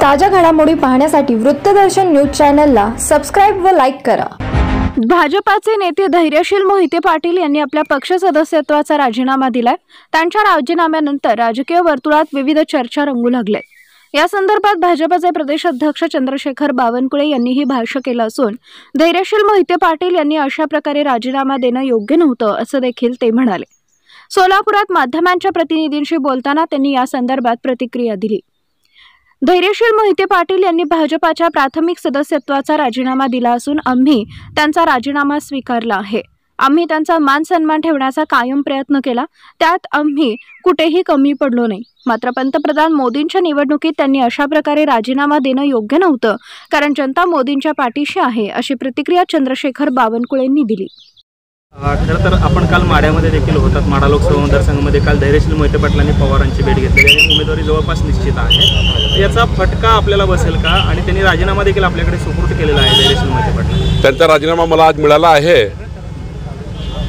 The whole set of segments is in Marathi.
ताज्या घडामोडी पाहण्यासाठी वृत्तदर्शन न्यूज चॅनलला सबस्क्राइब व लाईक करा। भाजपाचे नेते धैर्यशील मोहिते पाटील यांनी आपल्या पक्ष सदस्यत्वाचा राजीनामा दिलाय। त्यांच्या राजीनाम्यानंतर राजकीय वर्तुळात विविध चर्चा रंगू लागल्या। या संदर्भात भाजपाचे प्रदेश अध्यक्ष चंद्रशेखर बावनकुळे यांनीही भाष्य केलं असून धैर्यशील मोहिते पाटील यांनी अशा प्रकारे राजीनामा देणं योग्य नव्हतं असं देखील ते म्हणाले। सोलापुरात माध्यमांच्या प्रतिनिधींशी बोलताना त्यांनी या संदर्भात प्रतिक्रिया दिली। धैर्यशील मोहिते पाटील यांनी भाजपाच्या प्राथमिक सदस्यत्वाचा राजीनामा दिला असून आम्ही त्यांचा राजीनामा स्वीकारला आहे। आम्ही त्यांचा मान सन्मान ठेवण्याचा कायम प्रयत्न केला, त्यात आम्ही कुठेही कमी पडलो नाही। मात्र पंतप्रधान मोदींच्या निवडणुकीत त्यांनी अशा प्रकारे राजीनामा देणं योग्य नव्हतं, कारण जनता मोदींच्या पाठीशी आहे, अशी प्रतिक्रिया चंद्रशेखर बावनकुळेंनी दिली। खरं तर आपण काल माड्यामध्ये देखील होतात। माडा लोकसभा मतदारसंघामध्ये काल धैर्यशील मोहिते पाटलांनी पवारांची भेट घेतली आणि उमेदवारी जवळपास निश्चित आहे। याचा फटका आपल्याला बसेल का? आणि त्यांनी राजीनामा देखील आपल्याकडे सुपूर्द केलेला आहे धैर्यशील मोहिते पाटलांनी। त्यांचा राजीनामा मला आज मिळाला आहे।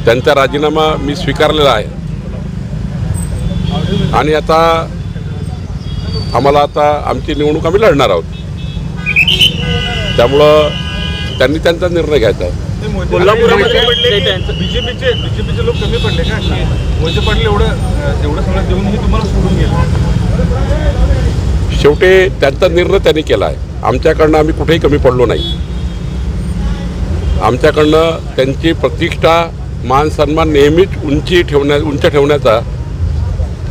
त्यांचा राजीनामा मी स्वीकारलेला आहे आणि आता आम्हाला आमची निवडणूक आम्ही लढणार आहोत, त्यामुळं त्यांनी त्यांचा निर्णय घ्यायचा आहे। कोल्हापुरामध्ये बीजेपीचे लोक कमी पडले का? मोहिते पाटील एवढं सगळं देऊनही तुम्हाला सोडून गेलं। शेवटी त्यांचा निर्णय त्यांनी केला आहे। आमच्याकडनं आम्ही कुठेही कमी पडलो नाही। आमच्याकडनं त्यांची प्रतिष्ठा मान सन्मान नेहमीच उंच ठेवण्याचा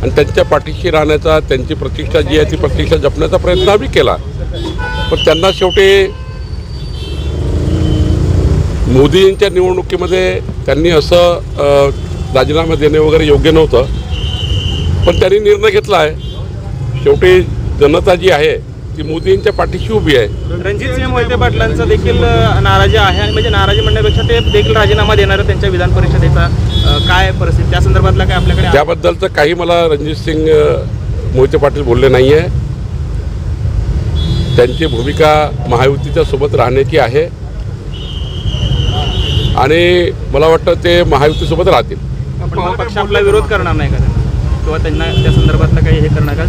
आणि त्यांच्या पाठीशी राहण्याचा, त्यांची प्रतिष्ठा जी आहे ती प्रतिष्ठा जपण्याचा प्रयत्न आम्ही केला। पण त्यांना शेवटी मोदींच्या निवडणुकीमध्ये त्यांनी असं राजीनामा देणे वगैरे योग्य नव्हतं, पण त्यांनी निर्णय घेतला आहे। शेवटी जनता जी आहे ती मोदींच्या पाठीशी उभी आहे। रणजितसिंह मोहिते पाटलांचा देखील नाराजी आहे आणि म्हणजे नाराजी म्हणण्यापेक्षा ते देखील राजीनामा देणार त्यांच्या विधान परिषदेचा काय परिस्थिती, त्या संदर्भातला काय आपल्याकडे? त्याबद्दलचं काही मला रणजितसिंह मोहिते पाटील बोलले नाही आहे। त्यांची भूमिका महायुतीच्या सोबत राहण्याची आहे आणि मला वाटतं ते महायुतीसोबत राहतील। पण पक्ष आपला विरोध करणार नाही का किंवा त्यांना त्या संदर्भातलं काही हे करणार का?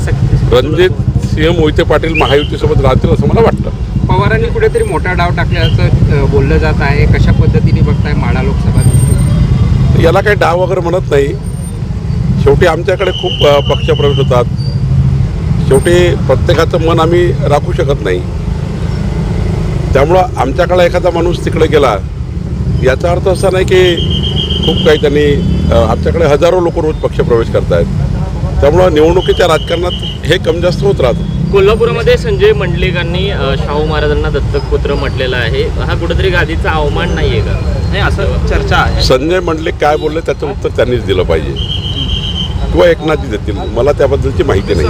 रणजितसिंह मोहिते पाटील महायुतीसोबत राहतील असं मला वाटतं। पवारांनी कुठेतरी मोठा डाव टाकल्याचं बोललं जात आहे, कशा पद्धतीने बघताय माडा लोकसभा? याला काही डाव वगैरे म्हणत नाही। शेवटी आमच्याकडे खूप पक्षप्रवेश होतात। शेवटी प्रत्येकाचं मन आम्ही राखू शकत नाही, त्यामुळं आमच्याकडे एखादा माणूस तिकडे गेला याचा अर्थ असा नाही की खूप काही त्यांनी आमच्याकडे हजारो लोक रोज पक्षप्रवेश करत आहेत, त्यामुळं निवडणुकीच्या राजकारणात हे कमी जास्त होत राहतं। कोल्हापूरमध्ये संजय मंडलिकांनी शाहू महाराजांना दत्तक पुत्र म्हटलेलं आहे, हा कुठेतरी गादीचा अवमान नाही आहे का? नाही असं चर्चा आहे। संजय मंडलिक काय बोलले त्याचं उत्तर त्यांनीच दिलं पाहिजे किंवा एकनाथजी देतील, मला त्याबद्दलची माहिती नाही।